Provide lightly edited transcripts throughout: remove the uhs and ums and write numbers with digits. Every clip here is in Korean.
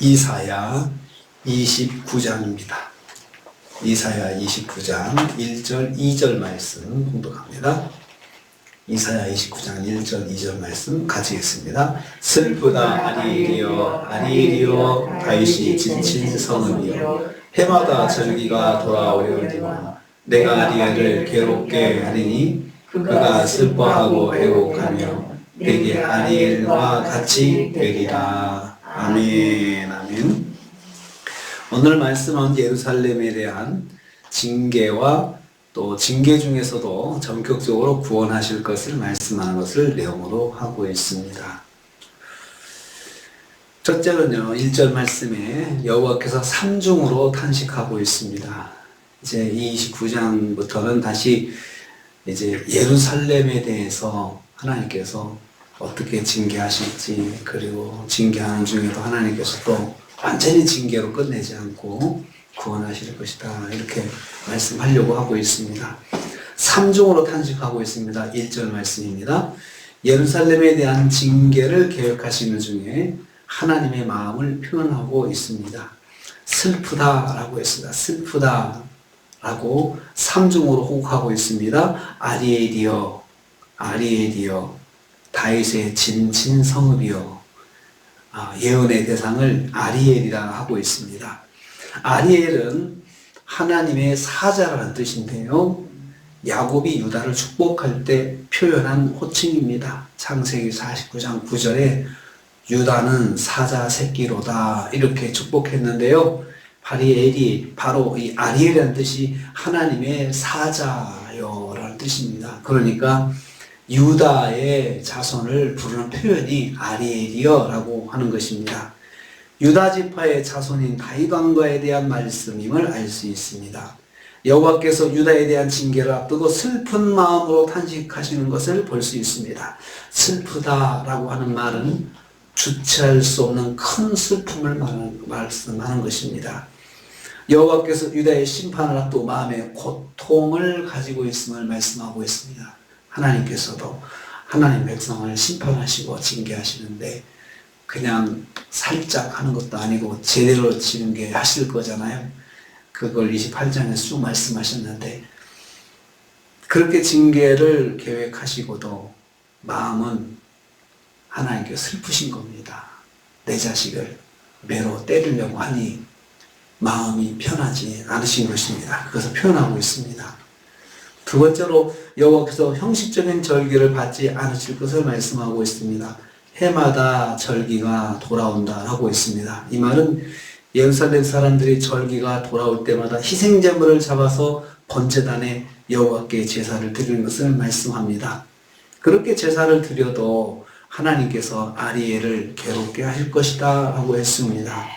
이사야 29장입니다. 이사야 29장 1절 2절 말씀 공독합니다. 이사야 29장 1절 2절 말씀 같이 읽습니다. 슬프다 아리엘이여 아리엘이여 다윗이 지친 성읍이여 해마다 절기가 돌아오려니와 내가 아리엘을 괴롭게 하리니 그가 슬퍼하고 애곡하며 내게 아리엘과 같이 되리라. 아멘. 아멘. 오늘 말씀은 예루살렘에 대한 징계와 또 징계 중에서도 전격적으로 구원하실 것을 말씀하는 것을 내용으로 하고 있습니다. 첫째는요, 1절 말씀에 여호와께서 삼중으로 탄식하고 있습니다. 이제 29장부터는 다시 이제 예루살렘에 대해서 하나님께서 어떻게 징계하실지, 그리고 징계하는 중에도 하나님께서 또 완전히 징계로 끝내지 않고 구원하실 것이다, 이렇게 말씀하려고 하고 있습니다. 삼중으로 탄식하고 있습니다. 1절 말씀입니다. 예루살렘에 대한 징계를 계획하시는 중에 하나님의 마음을 표현하고 있습니다. 슬프다라고 했습니다. 슬프다라고 삼중으로 호국하고 있습니다. 아리엘이여 아리엘이여 다윗의 진친 성읍이여. 예언의 대상을 아리엘이라 하고 있습니다. 아리엘은 하나님의 사자라는 뜻인데요, 야곱이 유다를 축복할 때 표현한 호칭입니다. 창세기 49장 9절에 유다는 사자 새끼로다 이렇게 축복했는데요, 바로 이 아리엘이라는 뜻이 하나님의 사자요라는 뜻입니다. 그러니까 유다의 자손을 부르는 표현이 아리엘이여라고 하는 것입니다. 유다 지파의 자손인 다윗 왕가에 대한 말씀임을 알 수 있습니다. 여호와께서 유다에 대한 징계를 앞두고 슬픈 마음으로 탄식하시는 것을 볼 수 있습니다. 슬프다라고 하는 말은 주체할 수 없는 큰 슬픔을 말씀하는 것입니다. 여호와께서 유다의 심판을 앞두고 마음에 고통을 가지고 있음을 말씀하고 있습니다. 하나님께서도 하나님 백성을 심판하시고 징계하시는데 그냥 살짝 하는 것도 아니고 제대로 징계하실 거잖아요. 그걸 28장에 쭉 말씀하셨는데, 그렇게 징계를 계획하시고도 마음은 하나님께 슬프신 겁니다. 내 자식을 매로 때리려고 하니 마음이 편하지 않으신 것입니다. 그것을 표현하고 있습니다. 두 번째로 여호와께서 형식적인 절기를 받지 않으실 것을 말씀하고 있습니다. 해마다 절기가 돌아온다 하고 있습니다. 이 말은 예루살렘 사람들이 절기가 돌아올 때마다 희생제물을 잡아서 번제단에 여호와께 제사를 드리는 것을 말씀합니다. 그렇게 제사를 드려도 하나님께서 아리엘을 괴롭게 하실 것이다 라고 했습니다.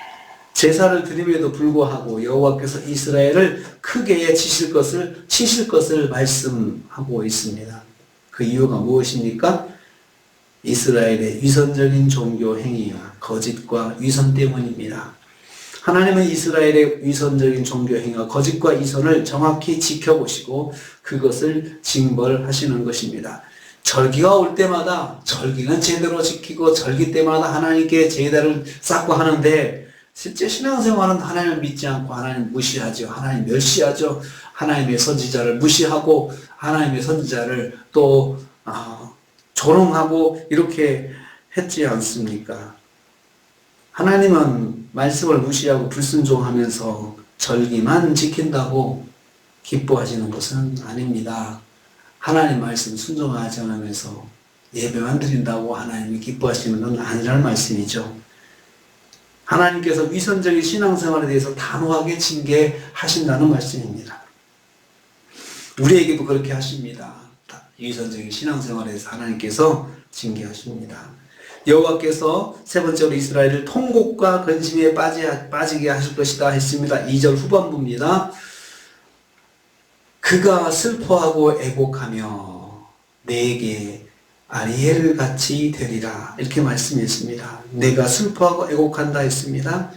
제사를 드림에도 불구하고 여호와께서 이스라엘을 크게 치실 것을 말씀하고 있습니다. 그 이유가 무엇입니까? 이스라엘의 위선적인 종교 행위와 거짓과 위선 때문입니다. 하나님은 이스라엘의 위선적인 종교 행위와 거짓과 위선을 정확히 지켜보시고 그것을 징벌하시는 것입니다. 절기가 올 때마다 절기는 제대로 지키고 절기 때마다 하나님께 제사를 쌓고 하는데, 실제 신앙생활은 하나님을 믿지 않고 하나님 무시하죠. 하나님 멸시하죠. 하나님의 선지자를 무시하고 하나님의 선지자를 또 조롱하고 이렇게 했지 않습니까? 하나님은 말씀을 무시하고 불순종하면서 절기만 지킨다고 기뻐하시는 것은 아닙니다. 하나님 말씀 순종하지 않으면서 예배만 드린다고 하나님이 기뻐하시는 건 아니라는 말씀이죠. 하나님께서 위선적인 신앙생활에 대해서 단호하게 징계하신다는 말씀입니다. 우리에게도 그렇게 하십니다. 위선적인 신앙생활에 대해서 하나님께서 징계하십니다. 여호와께서 세 번째로 이스라엘을 통곡과 근심에 빠지게 하실 것이다 했습니다. 2절 후반부입니다. 그가 슬퍼하고 애곡하며 내게 아리엘 같이 되리라 이렇게 말씀했습니다. 내가 슬퍼하고 애곡한다 했습니다.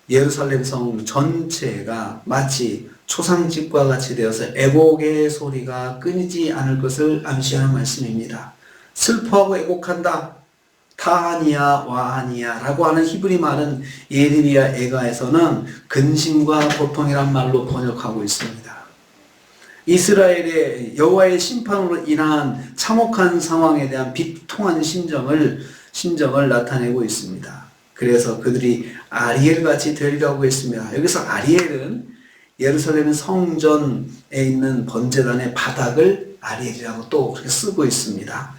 예루살렘 성 전체가 마치 초상집과 같이 되어서 애곡의 소리가 끊이지 않을 것을 암시하는 말씀입니다. 슬퍼하고 애곡한다. 타하니야 와하니야 라고 하는 히브리 말은 예레미야 애가에서는 근심과 고통이란 말로 번역하고 있습니다. 이스라엘의 여호와의 심판으로 인한 참혹한 상황에 대한 비통한 심정을 나타내고 있습니다. 그래서 그들이 아리엘같이 되리라고 했습니다. 여기서 아리엘은 예루살렘 성전에 있는 번제단의 바닥을 아리엘이라고 또 그렇게 쓰고 있습니다.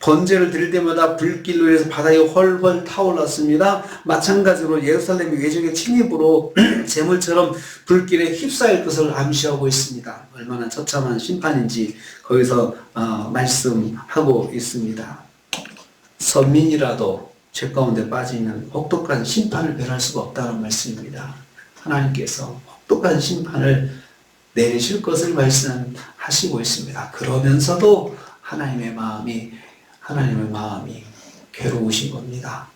번제를 드릴 때마다 불길로 인해서 바닥이 헐헐 타올랐습니다. 마찬가지로 예루살렘 외적의 침입으로 재물처럼 불길에 휩싸일 것을 암시하고 있습니다. 얼마나 처참한 심판인지 거기서 말씀하고 있습니다. 선민이라도 죄 가운데 빠지면 혹독한 심판을 면할 수가 없다는 말씀입니다. 하나님께서 혹독한 심판을 내리실 것을 말씀하시고 있습니다. 그러면서도 하나님의 마음이 괴로우신 겁니다.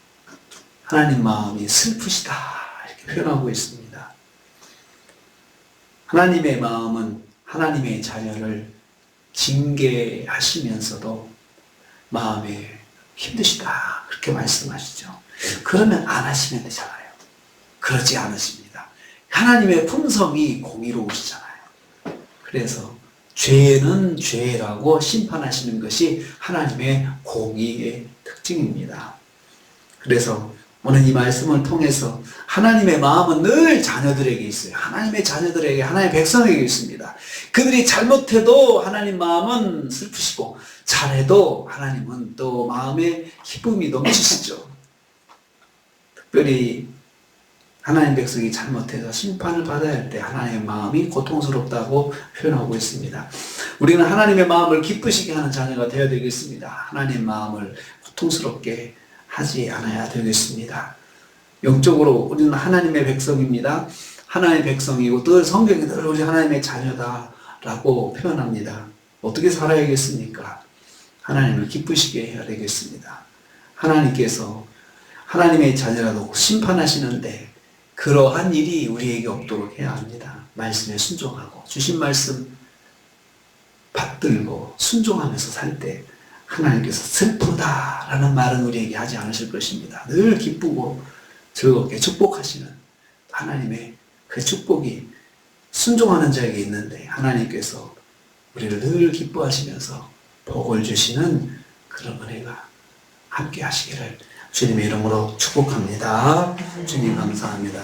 하나님 마음이 슬프시다 이렇게 표현하고 있습니다. 하나님의 마음은 하나님의 자녀를 징계하시면서도 마음이 힘드시다 그렇게 말씀하시죠. 그러면 안 하시면 되잖아요. 그러지 않으십니다. 하나님의 품성이 공의로우시잖아요. 그래서 죄는 죄라고 심판하시는 것이 하나님의 공의의 특징입니다. 그래서 오늘 이 말씀을 통해서 하나님의 마음은 늘 자녀들에게 있어요. 하나님의 자녀들에게, 하나님의 백성에게 있습니다. 그들이 잘못해도 하나님 마음은 슬프시고 잘해도 하나님은 또 마음에 기쁨이 넘치시죠. 특별히 하나님 백성이 잘못해서 심판을 받아야 할 때 하나님의 마음이 고통스럽다고 표현하고 있습니다. 우리는 하나님의 마음을 기쁘시게 하는 자녀가 되어야 되겠습니다. 하나님의 마음을 고통스럽게 하지 않아야 되겠습니다. 영적으로 우리는 하나님의 백성입니다. 하나님의 백성이고 늘 성경이 늘 우리 하나님의 자녀다라고 표현합니다. 어떻게 살아야겠습니까? 하나님을 기쁘시게 해야 되겠습니다. 하나님께서 하나님의 자녀라도 심판하시는데 그러한 일이 우리에게 없도록 해야 합니다. 말씀에 순종하고 주신 말씀 받들고 순종하면서 살 때 하나님께서 슬프다라는 말은 우리에게 하지 않으실 것입니다. 늘 기쁘고 즐겁게 축복하시는 하나님의 그 축복이 순종하는 자에게 있는데 하나님께서 우리를 늘 기뻐하시면서 복을 주시는 그런 은혜가 함께 하시기를 주님의 이름으로 축복합니다. 주님 감사합니다.